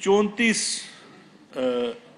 34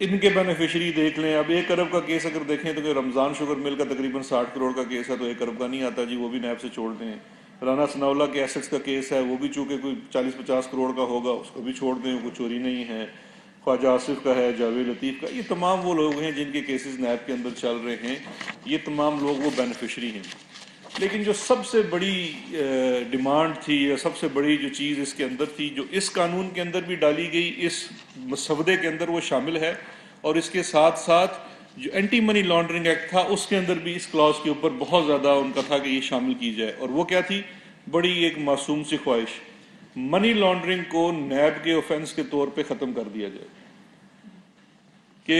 ان کے بینیفیشری دیکھ لیں. اب 1 ارب کا کیس اگر دیکھیں تو کہ رمضان شوگر مل کا تقریباً 60 کروڑ کا کیس ہے، تو 1 ارب کا نہیں آتا جی، وہ بھی نیب سے چھوڑ دیں. رانا ثناءاللہ کے ایسٹس کا کیس ہے، وہ بھی چونکہ کوئی 40-50 کروڑ کا ہوگا، اس کو بھی چھوڑ دیں، کوئی چوری نہیں ہے. خواجہ آصف کا ہے، جاوید لطیف کا، یہ تمام وہ لوگ ہیں جن کے کیسز نیب کے اندر چل رہے ہیں، یہ تمام لوگ وہ بینیفیشری ہیں. لیکن جو سب سے بڑی ڈیمانڈ تھی یا سب سے بڑی جو چیز اس کے اندر تھی، جو اس قانون کے اندر بھی ڈالی گئی، اس مسودے کے اندر وہ شامل ہے، اور اس کے ساتھ ساتھ جو اینٹی منی لانڈرنگ ایکٹ تھا اس کے اندر بھی اس کلاس کے اوپر بہت زیادہ ان کا تھا کہ یہ شامل کی جائے. اور وہ کیا تھی؟ بڑی ایک معصوم سی خواہش، منی لانڈرنگ کو نیب کے اوفینس کے طور پہ ختم کر دیا جائے. کہ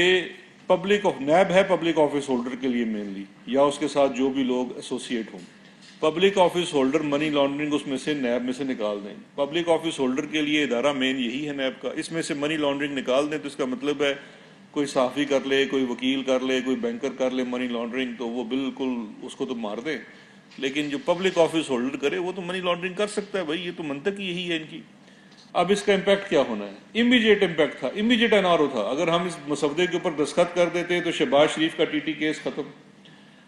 نیب ہے پبلک آفس ہولڈر کے لیے مینلی، یا اس کے ساتھ جو بھی لوگ ایسوسیٹ ہوں. Public office holder money laundering اس میں سے نیب میں سے نکال دیں. پبلک آفس ہولڈر کے لیے ادارہ مین یہی ہے نیب کا، اس میں سے منی لانڈرنگ نکال دیں تو اس کا مطلب ہے کوئی صحافی کر لے، کوئی وکیل کر لے، کوئی بینکر کر لے منی لانڈرنگ، تو وہ بالکل اس کو تو مار دیں. لیکن جو پبلک آفس ہولڈر کرے وہ تو منی لانڈرنگ کر سکتا ہے بھائی، یہ تو منطق ہی یہی ہے ان کی. اب اس کا امپیکٹ کیا ہونا ہے؟ امیجیٹ امپیکٹ تھا، امیجیٹ NRO تھا. اگر ہم اس مسودے کے اوپر دستخط کر دیتے تو شہباز شریف کا TT کیس ختم،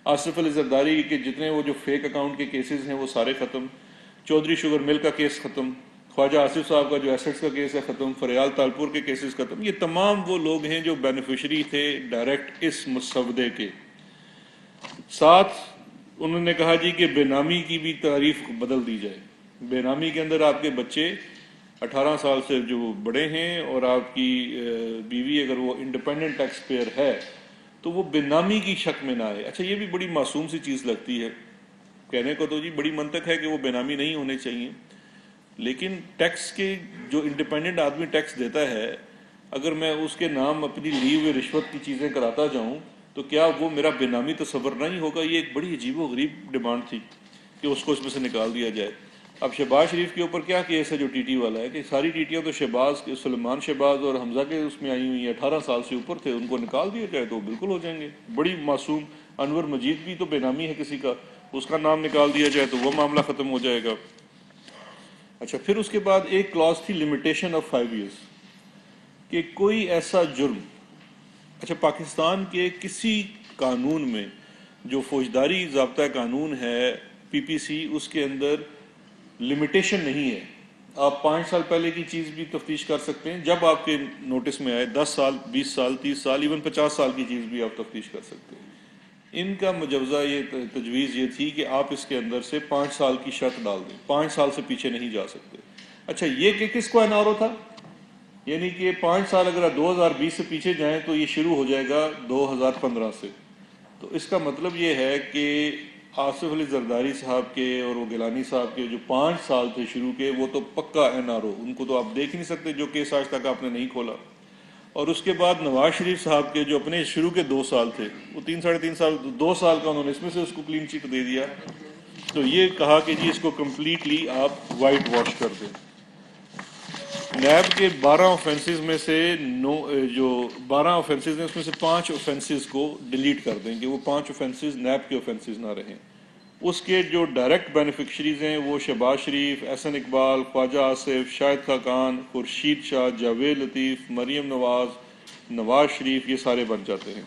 آصف علی زرداری کے جتنے وہ جو فیک اکاؤنٹ کے کیسز ہیں وہ سارے ختم، چودھری شوگر مل کا کیس ختم، خواجہ آصف صاحب کا جو ایسٹس کا کیس ہے ختم، فریال تالپور کے کیسز ختم. یہ تمام وہ لوگ ہیں جو بینیفیشری تھے ڈائریکٹ اس مسودے کے. ساتھ انہوں نے کہا جی کہ بے نامی کی بھی تعریف بدل دی جائے. بے نامی کے اندر آپ کے بچے 18 سال سے جو بڑے ہیں اور آپ کی بیوی اگر وہ انڈیپینڈنٹ ٹیکس پیئر ہے تو وہ بے نامی کی شک میں نہ آئے. اچھا یہ بھی بڑی معصوم سی چیز لگتی ہے کہنے کو، تو جی بڑی منطق ہے کہ وہ بے نامی نہیں ہونے چاہیے، لیکن ٹیکس کے جو انڈیپینڈنٹ آدمی ٹیکس دیتا ہے، اگر میں اس کے نام اپنی لی ہوئی رشوت کی چیزیں کراتا جاؤں تو کیا وہ میرا بے نامی تصور نہیں ہوگا؟ یہ ایک بڑی عجیب و غریب ڈیمانڈ تھی کہ اس کو اس میں سے نکال دیا جائے. اب شہباز شریف کے اوپر کیا کیس ہے جو TT والا ہے کہ ساری ٹیٹیاں تو سلیمان شہباز اور حمزہ کے اس میں آئی ہوئی ہیں، 18 سال سے اوپر تھے، ان کو نکال دیا جائے تو بالکل ہو جائیں گے. بڑی معصوم انور مجید بھی تو بے نامی ہے کسی کا، اس کا نام نکال دیا جائے تو وہ معاملہ ختم ہو جائے گا. اچھا پھر اس کے بعد ایک کلاس تھی لمیٹیشن آف 5 ایئرس کہ کوئی ایسا جرم، اچھا پاکستان کے کسی قانون میں جو فوجداری ضابطہ قانون ہے PPC، اس کے اندر لمیٹیشن نہیں ہے. آپ 5 سال پہلے کی چیز بھی تفتیش کر سکتے ہیں جب آپ کے نوٹس میں آئے، 10 سال 20 سال 30 سال ایون 50 سال کی چیز بھی آپ تفتیش کر سکتے ہیں. ان کا مجوزہ یہ تجویز یہ تھی کہ آپ اس کے اندر سے 5 سال کی شرط ڈال دیں، 5 سال سے پیچھے نہیں جا سکتے. اچھا یہ کہ کس کو NRO تھا؟ یعنی کہ 5 سال اگر آپ 2020 سے پیچھے جائیں تو یہ شروع ہو جائے گا 2015 سے. تو اس کا مطلب یہ ہے کہ آصف علی زرداری صاحب کے اور وہ گیلانی صاحب کے جو 5 سال تھے شروع کے، وہ تو پکا NRO، ان کو تو آپ دیکھ نہیں سکتے جو کیس آج تک آپ نے نہیں کھولا. اور اس کے بعد نواز شریف صاحب کے جو اپنے شروع کے 2 سال تھے، وہ 3-3.5 سال 2 سال کا انہوں نے اس میں سے اس کو کلین چٹ دے دیا. تو یہ کہا کہ جی اس کو کمپلیٹلی آپ وائٹ واش کر دیں. نیب کے 12 آفینسز میں سے جو 12 آفینسز ہیں اس میں سے 5 آفینسز کو ڈیلیٹ کر دیں کہ وہ 5 آفینسز نیب کے آفینسز نہ رہیں. اس کے جو ڈائریکٹ بینیفیشریز ہیں وہ شہباز شریف، احسن اقبال، خواجہ آصف، شاہد خاقان، خورشید شاہ، جاوید لطیف، مریم نواز، نواز شریف، یہ سارے بن جاتے ہیں.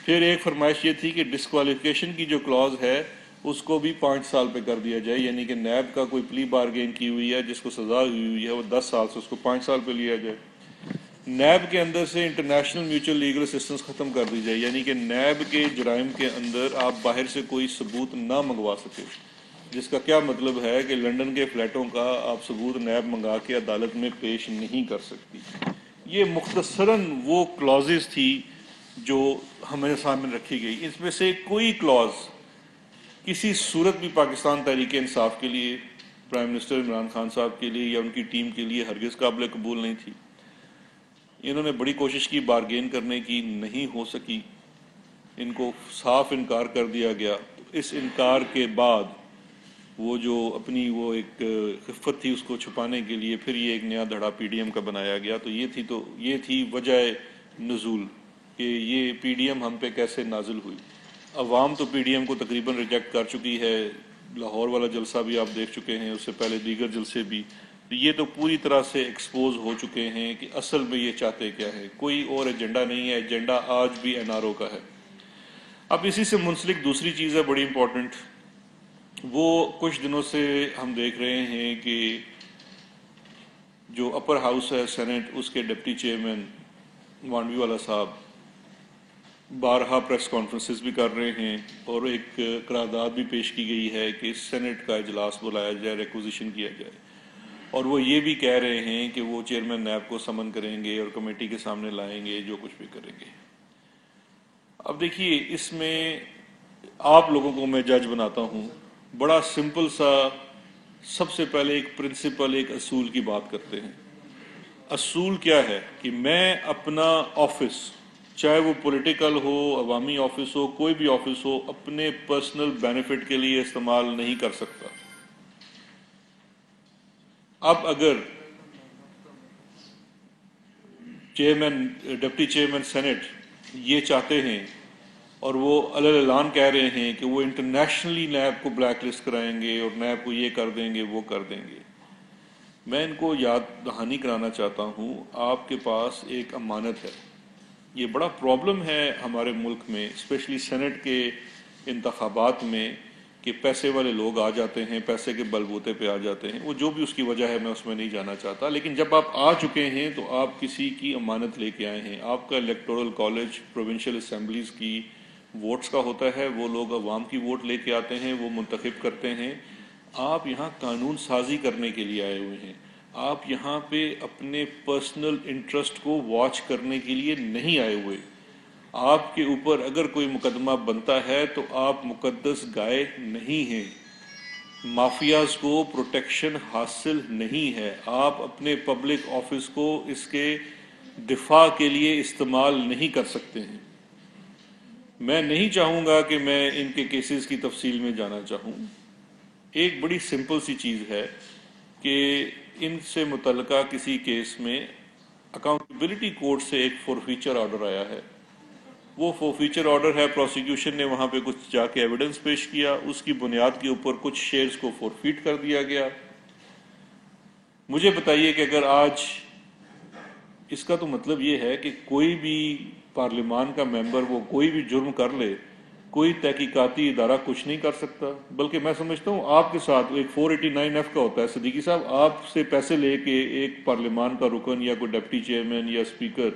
پھر ایک فرمائش یہ تھی کہ ڈسکوالیفیکیشن کی جو کلاز ہے اس کو بھی 5 سال پہ کر دیا جائے، یعنی کہ نیب کا کوئی پلی بارگین کی ہوئی ہے جس کو سزا ہوئی ہے وہ 10 سال سے اس کو 5 سال پہ لیا جائے. نیب کے اندر سے انٹرنیشنل میوچل لیگل اسسٹنس ختم کر دی جائے، یعنی کہ نیب کے جرائم کے اندر آپ باہر سے کوئی ثبوت نہ منگوا سکے، جس کا کیا مطلب ہے کہ لنڈن کے فلیٹوں کا آپ ثبوت نیب منگا کے عدالت میں پیش نہیں کر سکتی. یہ مختصراً وہ کلازز تھی جو ہمارے سامنے رکھی گئی. اس میں سے کوئی کلاز کسی صورت بھی پاکستان تحریک انصاف کے لیے، پرائم منسٹر عمران خان صاحب کے لیے یا ان کی ٹیم کے لیے ہرگز قابل قبول نہیں تھی. انہوں نے بڑی کوشش کی بارگین کرنے کی، نہیں ہو سکی، ان کو صاف انکار کر دیا گیا. اس انکار کے بعد وہ جو اپنی وہ ایک خفت تھی اس کو چھپانے کے لیے پھر یہ ایک نیا دھڑا PDM کا بنایا گیا. تو یہ تھی وجہ نزول کہ یہ PDM ہم پہ کیسے نازل ہوئی. عوام تو PDM کو تقریباً ریجیکٹ کر چکی ہے، لاہور والا جلسہ بھی آپ دیکھ چکے ہیں، اس سے پہلے دیگر جلسے بھی. یہ تو پوری طرح سے ایکسپوز ہو چکے ہیں کہ اصل میں یہ چاہتے کیا ہے. کوئی اور ایجنڈا نہیں ہے، ایجنڈا آج بھی این آر او کا ہے. اب اسی سے منسلک دوسری چیز ہے بڑی امپورٹنٹ. وہ کچھ دنوں سے ہم دیکھ رہے ہیں کہ جو اپر ہاؤس ہے سینٹ، اس کے ڈپٹی چیئرمین وانوی والا صاحب بارہا پریس کانفرنسز بھی کر رہے ہیں، اور ایک قرارداد بھی پیش کی گئی ہے کہ سینٹ کا اجلاس بلایا جائے، ریکوزیشن کیا جائے. اور وہ یہ بھی کہہ رہے ہیں کہ وہ چیئرمین نیب کو سمن کریں گے اور کمیٹی کے سامنے لائیں گے، جو کچھ بھی کریں گے. اب دیکھیے، اس میں آپ لوگوں کو میں جج بناتا ہوں. بڑا سمپل سا، سب سے پہلے ایک پرنسپل، ایک اصول کی بات کرتے ہیں. اصول کیا ہے کہ میں اپنا آفس، چاہے وہ پولیٹیکل ہو، عوامی آفس ہو، کوئی بھی آفس ہو، اپنے پرسنل بینیفٹ کے لیے استعمال نہیں کر سکتا. اب اگر چیئرمین، ڈپٹی چیئرمین سینٹ یہ چاہتے ہیں اور وہ اعلان کہہ رہے ہیں کہ وہ انٹرنیشنلی نیب کو بلیک لسٹ کرائیں گے اور نیب کو یہ کر دیں گے، وہ کر دیں گے، میں ان کو یاد دہانی کرانا چاہتا ہوں، آپ کے پاس ایک امانت ہے. یہ بڑا پرابلم ہے ہمارے ملک میں، اسپیشلی سینٹ کے انتخابات میں، کہ پیسے والے لوگ آ جاتے ہیں، پیسے کے بل بوتے پہ آ جاتے ہیں. وہ جو بھی اس کی وجہ ہے میں اس میں نہیں جانا چاہتا، لیکن جب آپ آ چکے ہیں تو آپ کسی کی امانت لے کے آئے ہیں. آپ کا الیکٹورل کالج پروونشل اسمبلیز کی ووٹس کا ہوتا ہے، وہ لوگ عوام کی ووٹ لے کے آتے ہیں، وہ منتخب کرتے ہیں. آپ یہاں قانون سازی کرنے کے لیے آئے ہوئے ہیں. آپ یہاں پہ اپنے پرسنل انٹرسٹ کو واچ کرنے کے لیے نہیں آئے ہوئے. آپ کے اوپر اگر کوئی مقدمہ بنتا ہے تو آپ مقدس گائے نہیں ہیں. مافیاز کو پروٹیکشن حاصل نہیں ہے. آپ اپنے پبلک آفس کو اس کے دفاع کے لیے استعمال نہیں کر سکتے ہیں. میں نہیں چاہوں گا کہ میں ان کے کیسز کی تفصیل میں جانا چاہوں. ایک بڑی سمپل سی چیز ہے کہ ان سے متعلقہ کسی کیس میں اکاؤنٹیبلٹی کورٹ سے ایک فورفیچر آرڈر آیا ہے. وہ فورفیچر آرڈر ہے، پروسیکیوشن نے وہاں پہ کچھ جا کے ایویڈنس پیش کیا، اس کی بنیاد کے اوپر کچھ شیئرز کو فورفیٹ کر دیا گیا. مجھے بتائیے کہ اگر آج اس کا تو مطلب یہ ہے کہ کوئی بھی پارلیمان کا ممبر وہ کوئی بھی جرم کر لے، کوئی تحقیقاتی ادارہ کچھ نہیں کر سکتا. بلکہ میں سمجھتا ہوں آپ کے ساتھ ایک 489F کا ہوتا ہے. صدیقی صاحب، آپ سے پیسے لے کے ایک پارلیمان کا رکن یا کوئی ڈپٹی چیئرمین یا اسپیکر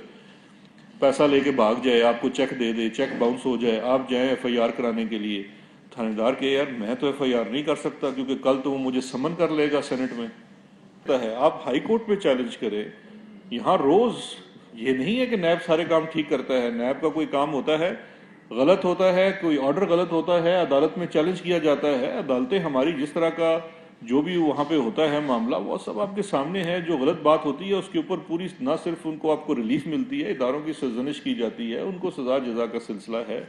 پیسہ لے کے بھاگ جائے، آپ کو چیک دے دے، چیک باؤنس ہو جائے، آپ جائیں ایف آئی آر کرانے کے لیے، تھانے دار کہ یار میں تو ایف آئی آر نہیں کر سکتا کیونکہ کل تو وہ مجھے سمن کر لے گا سینٹ میں. ہے آپ ہائی کورٹ پہ چیلنج کریں. یہاں روز یہ نہیں ہے کہ نیب سارے کام ٹھیک کرتا ہے. نیب کا کوئی کام ہوتا ہے غلط ہوتا ہے، کوئی آرڈر غلط ہوتا ہے، عدالت میں چیلنج کیا جاتا ہے. عدالتیں ہماری جس طرح کا جو بھی وہاں پہ ہوتا ہے معاملہ، وہ سب آپ کے سامنے ہے. جو غلط بات ہوتی ہے اس کے اوپر پوری نہ صرف ان کو آپ کو ریلیف ملتی ہے، اداروں کی سرزنش کی جاتی ہے، ان کو سزا جزا کا سلسلہ ہے.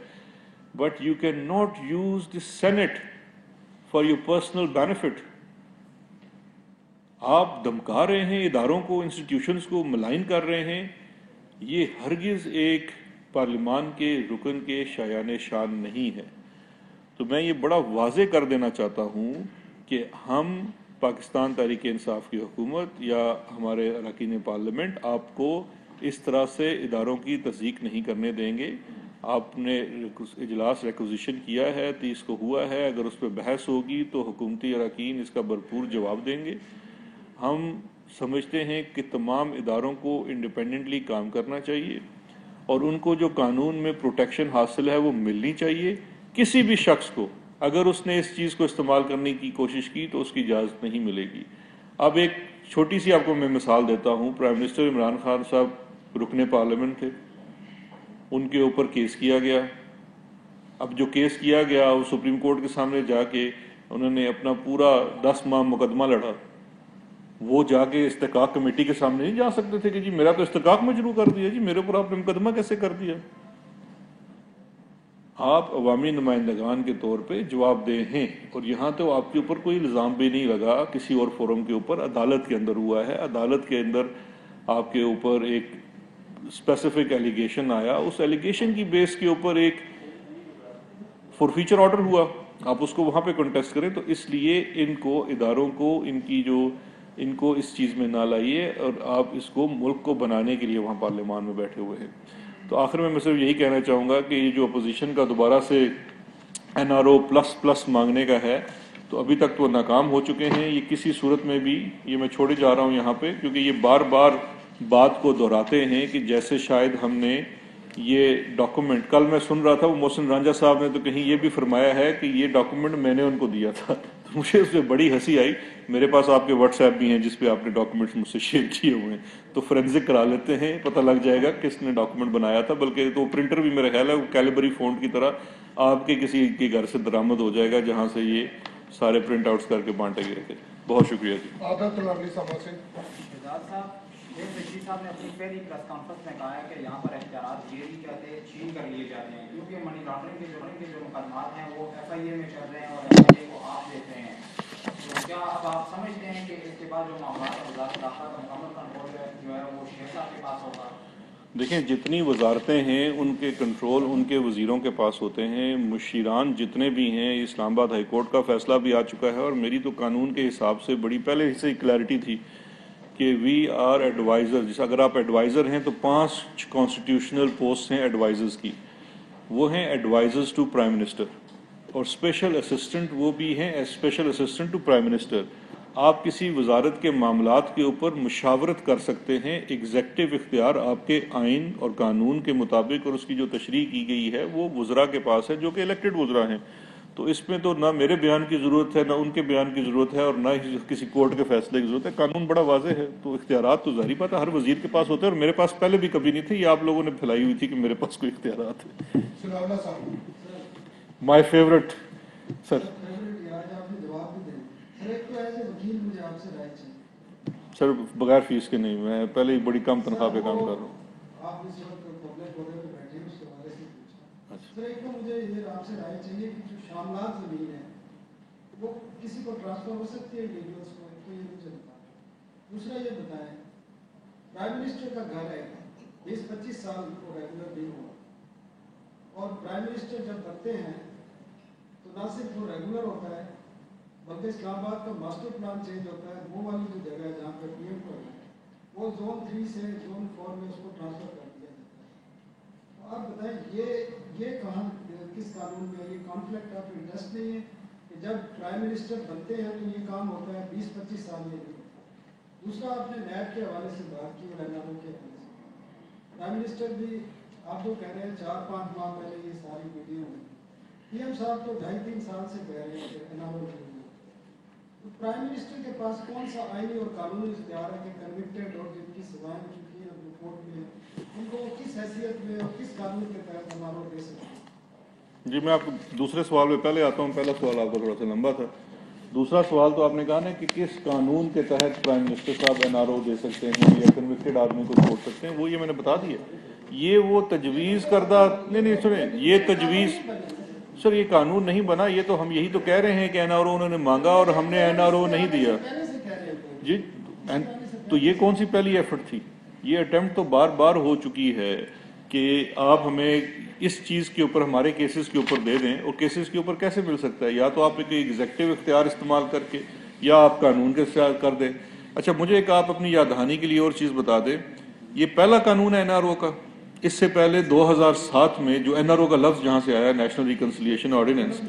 But you can not use the sent for your personal benefit. آپ دمکا رہے ہیں اداروں کو، انسٹیٹیوشنز کو ملائن کر رہے ہیں. یہ ہرگز ایک پارلیمان کے رکن کے شایان شان نہیں ہے. تو میں یہ بڑا واضح کر دینا چاہتا ہوں کہ ہم پاکستان تحریک انصاف کی حکومت یا ہمارے اراکین پارلیمنٹ آپ کو اس طرح سے اداروں کی تصدیق نہیں کرنے دیں گے. آپ نے اجلاس ریکوزیشن کیا ہے، 30 کو ہوا ہے. اگر اس پہ بحث ہوگی تو حکومتی اراکین اس کا بھرپور جواب دیں گے. ہم سمجھتے ہیں کہ تمام اداروں کو انڈیپینڈنٹلی کام کرنا چاہیے اور ان کو جو قانون میں پروٹیکشن حاصل ہے وہ ملنی چاہیے. کسی بھی شخص کو اگر اس نے اس چیز کو استعمال کرنے کی کوشش کی تو اس کی اجازت نہیں ملے گی. اب ایک چھوٹی سی آپ کو میں مثال دیتا ہوں. پرائم منسٹر عمران خان صاحب رکن پارلیمنٹ تھے، ان کے اوپر کیس کیا گیا. اب جو کیس کیا گیا وہ سپریم کورٹ کے سامنے جا کے انہوں نے اپنا پورا 10 ماہ مقدمہ لڑا. وہ جا کے استحقاق کمیٹی کے سامنے نہیں جا سکتے تھے کہ جی میرا تو استحقاق مجروح کر دیا، جی میرے اوپر آپ نے مقدمہ کیسے کر دیا. آپ عوامی نمائندگان کے طور پہ جواب دہ ہیں، اور یہاں تو آپ کے اوپر کوئی الزام بھی نہیں لگا کسی اور فورم کے اوپر. عدالت کے اندر ہوا ہے. عدالت کے اندر آپ کے اوپر ایک اسپیسیفک ایلیگیشن آیا، اس ایلیگیشن کی بیس کے اوپر ایک فورفیچر آرڈر ہوا. آپ اس کو وہاں پہ کنٹیسٹ کریں. تو اس لیے ان کو اداروں کو ان کی جو ان کو اس چیز میں نہ لائیے اور آپ اس کو ملک کو بنانے کے لیے وہاں پارلیمان میں بیٹھے ہوئے ہیں۔ تو آخر میں صرف یہی کہنا چاہوں گا کہ یہ جو اپوزیشن کا دوبارہ سے NRO پلس پلس مانگنے کا ہے تو ابھی تک تو ناکام ہو چکے ہیں۔ یہ کسی صورت میں بھی، یہ میں چھوڑے جا رہا ہوں یہاں پہ، کیونکہ یہ بار بار بات کو دہراتے ہیں کہ جیسے شاید ہم نے یہ ڈاکومنٹ، کل میں سن رہا تھا وہ محسن رانجھا صاحب نے تو کہیں یہ بھی فرمایا ہے کہ یہ ڈاکومنٹ میں نے ان کو دیا تھا۔ تو مجھے اس پہ بڑی ہنسی آئی۔ میرے پاس آپ کے واٹس ایپ بھی ہیں جس پہ آپ نے ڈاکومنٹس مجھ سے شیئر کیے ہوئے ہیں، تو فورینزک کرا لیتے ہیں، پتہ لگ جائے گا کس نے ڈاکومنٹ بنایا تھا۔ بلکہ تو پرنٹر بھی میرا خیال ہے وہ کیلیبری فونٹ کی طرح آپ کے کسی کے گھر سے درآمد ہو جائے گا جہاں سے یہ سارے پرنٹ آؤٹس کر کے بانٹے گئے تھے۔ بہت شکریہ جی۔ رشید صاحب نے اپنی پہلی پریس کانفرنس میں کہا ہے کہ یہاں پر اختیارات یہ نہیں چاہتے، چھین کر لیے جاتے ہیں، کیونکہ منی لانڈرنگ کے جو مقدمات ہیں وہ FIA میں چل رہے ہیں اور FIA کو آپ دیتے ہیں۔ تو کیا اب آپ سمجھتے ہیں کہ اس کے بعد جو معاملات اور وزارت داخلہ کا مکمل کنٹرول جو ہے وہ شیخ صاحب کے پاس ہوگا؟ دیکھیں جتنی وزارتیں ہیں ان کے کنٹرول ان کے وزیروں کے پاس ہوتے ہیں، مشیران جتنے بھی ہیں، اسلام آباد ہائی کورٹ کا فیصلہ بھی آ چکا ہے، اور میری تو قانون کے حساب سے بڑی پہلے سے کلیئرٹی تھی کہ وی آر ایڈوائزر، جس اگر آپ ایڈوائزر ہیں تو 5 کانسٹیٹیوشنل پوسٹ ہیں ایڈوائزرز کی، وہ ہیں ایڈوائزرز ٹو پرائم منسٹر، اور اسپیشل اسسٹنٹ وہ بھی ہیں special assistant to prime minister. آپ کسی وزارت کے معاملات کے اوپر مشاورت کر سکتے ہیں، ایگزیکٹو اختیار آپ کے آئین اور قانون کے مطابق، اور اس کی جو تشریح کی گئی ہے وہ وزراء کے پاس ہے جو کہ الیکٹڈ وزراء ہیں۔ تو اس میں تو نہ میرے بیان کی ضرورت ہے، نہ ان کے بیان کی ضرورت ہے، اور نہ ہی کسی کورٹ کے فیصلے کی ضرورت ہے۔ قانون بڑا واضح ہے، تو اختیارات تو ظاہری بات ہے ہر وزیر کے پاس ہوتے ہیں، اور میرے پاس پہلے بھی کبھی نہیں تھے، یہ آپ لوگوں نے پھیلائی ہوئی تھی کہ میرے پاس کوئی اختیارات ہے۔ مائی فیورٹ سر۔ سر بغیر فیس کے نہیں، میں پہلے ہی بڑی کم تنخواہ پہ کام کر رہا ہوں۔ مجھے یہ آپ سے رائے چاہیے کہ جو شاملات زمین ہے وہ کسی کو ٹرانسفر ہو سکتی ہے انڈیویجولس کو، تو یہ مجھے بتائیں۔ دوسرا یہ بتائیں، پرائم منسٹر کا گھر ہے 20-25 سال کو ریگولر نہیں ہوا، اور پرائم منسٹر جب بنتے ہیں تو نہ صرف وہ ریگولر ہوتا ہے بلکہ اسلام آباد کا ماسٹر پلان چینج ہوتا ہے، وہ والی جو جگہ ہے جہاں پہ PM کو ہے وہ زون 3 سے زون 4 میں اس کو ٹرانسفر کر دیا جاتا ہے۔ تو آپ بتائیں یہ کہاں کس قانون میں یہ کانفلکٹ آف انٹرسٹ نہیں ہے کہ جب پرائم منسٹر بنتے ہیں تو یہ کام ہوتا ہے 20-25 سال میں نہیں ہوتا۔ دوسرا آپ نے نیب کے حوالے سے بات کی اور NRO کے حوالے سے، پرائم منسٹر بھی آپ جو کہہ رہے ہیں 4-5 ماہ پہلے یہ ساری میٹنگ ہوئی، PM صاحب تو 2.5-3 سال سے کہہ رہے ہیں کہ NRO کے لیے، تو پرائم منسٹر کے پاس کون سا آئینی اور قانونی اختیار ہے کہ کنوکٹڈ اور جن کی سزائیں ہو چکی ہیں رپورٹ میں ان کو کس حیثیت میں اور کس قانون کے تحت NRO دے سکتے ہیں؟ جی میں آپ کو دوسرے سوال میں پہلے آتا ہوں، پہلا سوال آپ کا تھوڑا سا لمبا تھا۔ دوسرا سوال تو آپ نے کہا نا کہ کس قانون کے تحت پرائم منسٹر صاحب NRO دے سکتے ہیں یا کنوکٹڈ آدمی کو چھوڑ سکتے ہیں، وہ یہ میں نے بتا دیا۔ یہ وہ تجویز کردہ نہیں سنیں، یہ تجویز سر یہ قانون نہیں بنا، یہ تو ہم یہی تو کہہ رہے ہیں کہ NRO انہوں نے مانگا اور ہم نے NRO نہیں دیا جی۔ تو یہ کون سی پہلی ایفرٹ تھی؟ یہ اٹیمپٹ تو بار بار ہو چکی ہے کہ آپ ہمیں اس چیز کے اوپر ہمارے کیسز کے اوپر دے دیں، اور کیسز کے اوپر کیسے مل سکتا ہے؟ یا تو آپ ایک ایگزیکٹو اختیار استعمال کر کے، یا آپ قانون کے استعمال کر دیں۔ اچھا مجھے ایک آپ اپنی یاد دہانی کے لیے اور چیز بتا دیں، یہ پہلا قانون ہے NRO کا۔ اس سے پہلے 2007 میں جو NRO کا لفظ جہاں سے آیا، نیشنل ریکنسیلیشن آرڈیننس،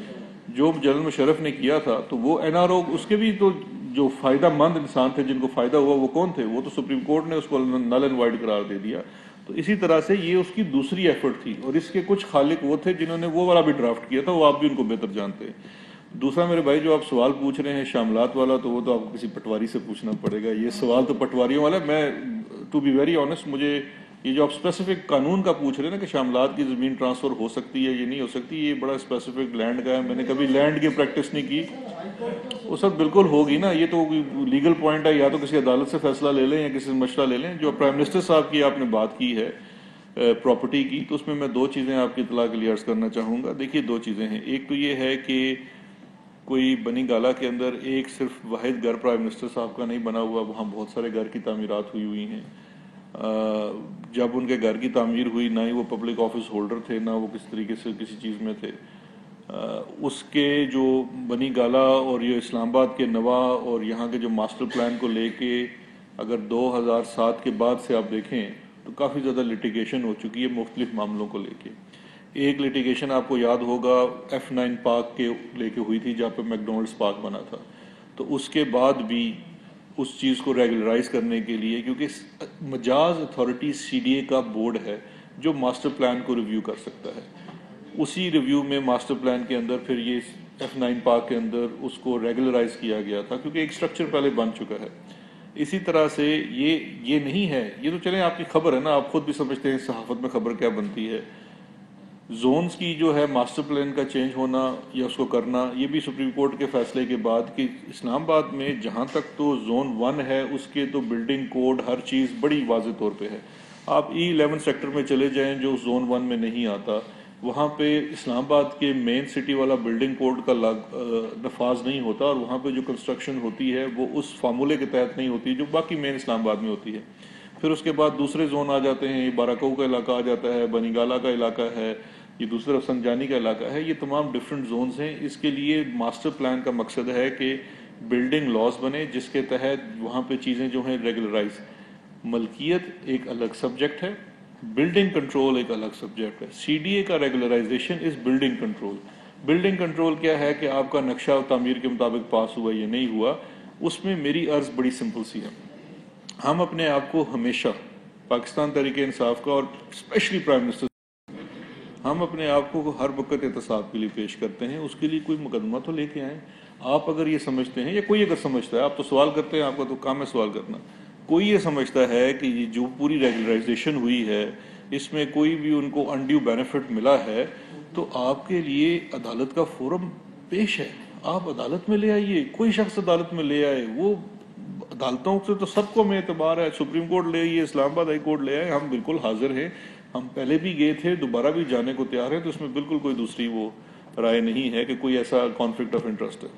جو جنرل مشرف نے کیا تھا، تو وہ NRO اس کے بھی تو جو فائدہ مند انسان تھے جن کو فائدہ ہوا وہ کون تھے؟ وہ تو سپریم کورٹ نے اس کو نل اینڈ وائڈ قرار دے دیا۔ تو اسی طرح سے یہ اس کی دوسری ایفرٹ تھی، اور اس کے کچھ خالق وہ تھے جنہوں نے وہ والا بھی ڈرافٹ کیا تھا، وہ آپ بھی ان کو بہتر جانتے ہیں۔ دوسرا میرے بھائی جو آپ سوال پوچھ رہے ہیں شاملات والا، تو وہ تو آپ کو کسی پٹواری سے پوچھنا پڑے گا، یہ سوال تو پٹواریوں والا ہے۔ میں ٹو بی ویری آنیسٹ، مجھے یہ جو آپ اسپیسیفک قانون کا پوچھ رہے ہیں نا کہ شاملات کی زمین ٹرانسفر ہو سکتی ہے یہ نہیں ہو سکتی، یہ بڑا اسپیسیفک لینڈ کا ہے، میں نے کبھی لینڈ کی پریکٹس نہیں کی۔ وہ سب بالکل ہوگی نا، یہ تو لیگل پوائنٹ ہے، یا تو کسی عدالت سے فیصلہ لے لیں یا کسی سے مشورہ لے لیں۔ جو پرائم منسٹر صاحب کی آپ نے بات کی ہے پراپرٹی کی، تو اس میں 2 چیزیں آپ کی اطلاع کے لیے عرض کرنا چاہوں گا۔ دیکھیے 2 چیزیں ہیں، ایک تو یہ ہے کہ کوئی بنی گالہ کے اندر ایک صرف واحد گھر پرائم منسٹر صاحب کا نہیں بنا ہوا، وہاں بہت سارے گھر کی تعمیرات ہوئی ہیں۔ جب ان کے گھر کی تعمیر ہوئی، نہ ہی وہ پبلک آفس ہولڈر تھے، نہ وہ کس طریقے سے کسی چیز میں تھے۔ اس کے جو بنی گالا اور یہ اسلام آباد کے نوا اور یہاں کے جو ماسٹر پلان کو لے کے اگر 2007 کے بعد سے آپ دیکھیں تو کافی زیادہ لٹیگیشن ہو چکی ہے مختلف معاملوں کو لے کے. ایک لٹیگیشن آپ کو یاد ہوگا F9 پارک کے لے کے ہوئی تھی جہاں پہ میکڈونلڈس پارک بنا تھا. تو اس کے بعد بھی اس چیز کو ریگولرائز کرنے کے لیے کیونکہ مجاز اتھارٹی CDA کا بورڈ ہے جو ماسٹر پلان کو ریویو کر سکتا ہے. اسی ریویو میں ماسٹر پلان کے اندر پھر یہ F9 پارک کے اندر اس کو ریگولرائز کیا گیا تھا کیونکہ ایک سٹرکچر پہلے بن چکا ہے. اسی طرح سے یہ نہیں ہے, یہ تو چلیں آپ کی خبر ہے نا, آپ خود بھی سمجھتے ہیں صحافت میں خبر کیا بنتی ہے. زونز کی جو ہے ماسٹر پلان کا چینج ہونا یا اس کو کرنا, یہ بھی سپریم کورٹ کے فیصلے کے بعد کہ اسلام آباد میں جہاں تک تو زون 1 ہے اس کے تو بلڈنگ کوڈ ہر چیز بڑی واضح طور پہ ہے. آپ E11 سیکٹر میں چلے جائیں جو زون 1 میں نہیں آتا, وہاں پہ اسلام آباد کے مین سٹی والا بلڈنگ کوڈ کا نفاذ نہیں ہوتا, اور وہاں پہ جو کنسٹرکشن ہوتی ہے وہ اس فارمولے کے تحت نہیں ہوتی جو باقی مین اسلام آباد میں ہوتی ہے. پھر اس کے بعد دوسرے زون آ جاتے ہیں, باراکو کا علاقہ آ جاتا ہے, بنی گالا کا علاقہ ہے, یہ دوسرے رفسنجانی کا علاقہ ہے. یہ تمام ڈفرینٹ زونز ہیں. اس کے لیے ماسٹر پلان کا مقصد ہے کہ بلڈنگ لاز بنے جس کے تحت وہاں پہ چیزیں جو ہیں ریگولرائز. ملکیت ایک الگ سبجیکٹ ہے, بلڈنگ کنٹرول ایک الگ سبجیکٹ ہے. CDA کا regularisation is building control. Building control کیا ہے کہ آپ کا نقشہ و تعمیر کے مطابق پاس ہوا یا نہیں ہوا. اس میں میری عرض بڑی سمپل سی ہے. ہم اپنے آپ کو ہمیشہ پاکستان تحریک انصاف کا اور اسپیشلی پرائم منسٹر ہم اپنے آپ کو ہر وقت احتساب کے لیے پیش کرتے ہیں. اس کے لیے کوئی مقدمہ تو لے کے آئیں. آپ اگر یہ سمجھتے ہیں یا کوئی اگر سمجھتا ہے, آپ تو سوال کرتے ہیں, آپ کا تو کام ہے سوال کرنا, کوئی یہ سمجھتا ہے کہ یہ جو پوری ریگولرائزیشن ہوئی ہے اس میں کوئی بھی ان کو انڈیو بینیفٹ ملا ہے, تو آپ کے لیے عدالت کا فورم پیش ہے. آپ عدالت میں لے آئیے, کوئی شخص عدالت میں لے آئے. وہ عدالتوں سے تو سب کو ہمیں اعتبار ہے, سپریم کورٹ لے آئیے, اسلام آباد ہائی کورٹ لے آئے, ہم بالکل حاضر ہیں. ہم پہلے بھی گئے تھے, دوبارہ بھی جانے کو تیار ہیں. تو اس میں بالکل کوئی دوسری وہ رائے نہیں ہے کہ کوئی ایسا کانفلکٹ آف انٹرسٹ ہے.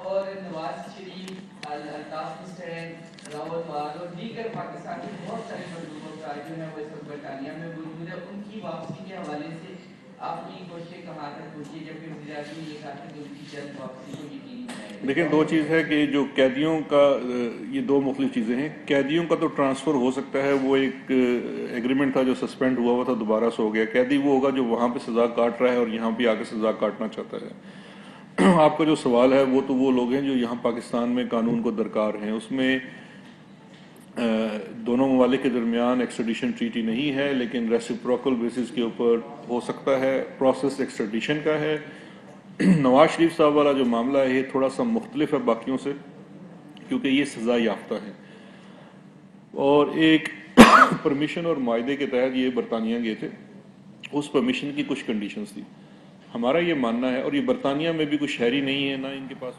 اور نواز شریف, الطاف حسین, راوت وار اور دیگر پاکستان کے بہت سارے مزدوروں کا جو ہے وہ اس وقت برطانیہ میں موجود ہے, ان کی واپسی کے حوالے سے آپ کی کوششیں کہاں تک پہنچی, جبکہ وزیر اعظم نے یہ کہا کہ ان کی جلد واپسی کو یقینی بنائے. دیکھیں, دو چیز ہے کہ جو قیدیوں کا, یہ دو مختلف چیزیں ہیں. قیدیوں کا تو ٹرانسفر ہو سکتا ہے, وہ ایک ایگریمنٹ تھا جو سسپینڈ ہوا تھا, دوبارہ سے ہو گیا. قیدی وہ ہوگا جو وہاں پہ سزا کاٹ رہا ہے اور یہاں پہ آ کے سزا کاٹنا چاہتا ہے. آپ کا جو سوال ہے وہ تو وہ لوگ ہیں جو یہاں پاکستان میں قانون کو درکار ہیں. اس میں دونوں ممالک کے درمیان ایکسٹریڈیشن ٹریٹی نہیں ہے, لیکن ریسیپروکل بیسس کے اوپر ہو سکتا ہے. پروسیس ایکسٹریڈیشن کا ہے. نواز شریف صاحب والا جو معاملہ ہے یہ تھوڑا سا مختلف ہے باقیوں سے, کیونکہ یہ سزا یافتہ ہے اور ایک پرمیشن اور معاہدے کے تحت یہ برطانیہ گئے تھے. اس پرمیشن کی کچھ کنڈیشنز تھی. ہمارا یہ ماننا ہے, اور یہ برطانیہ میں بھی کوئی شہری نہیں ہے, نہ ان کے پاس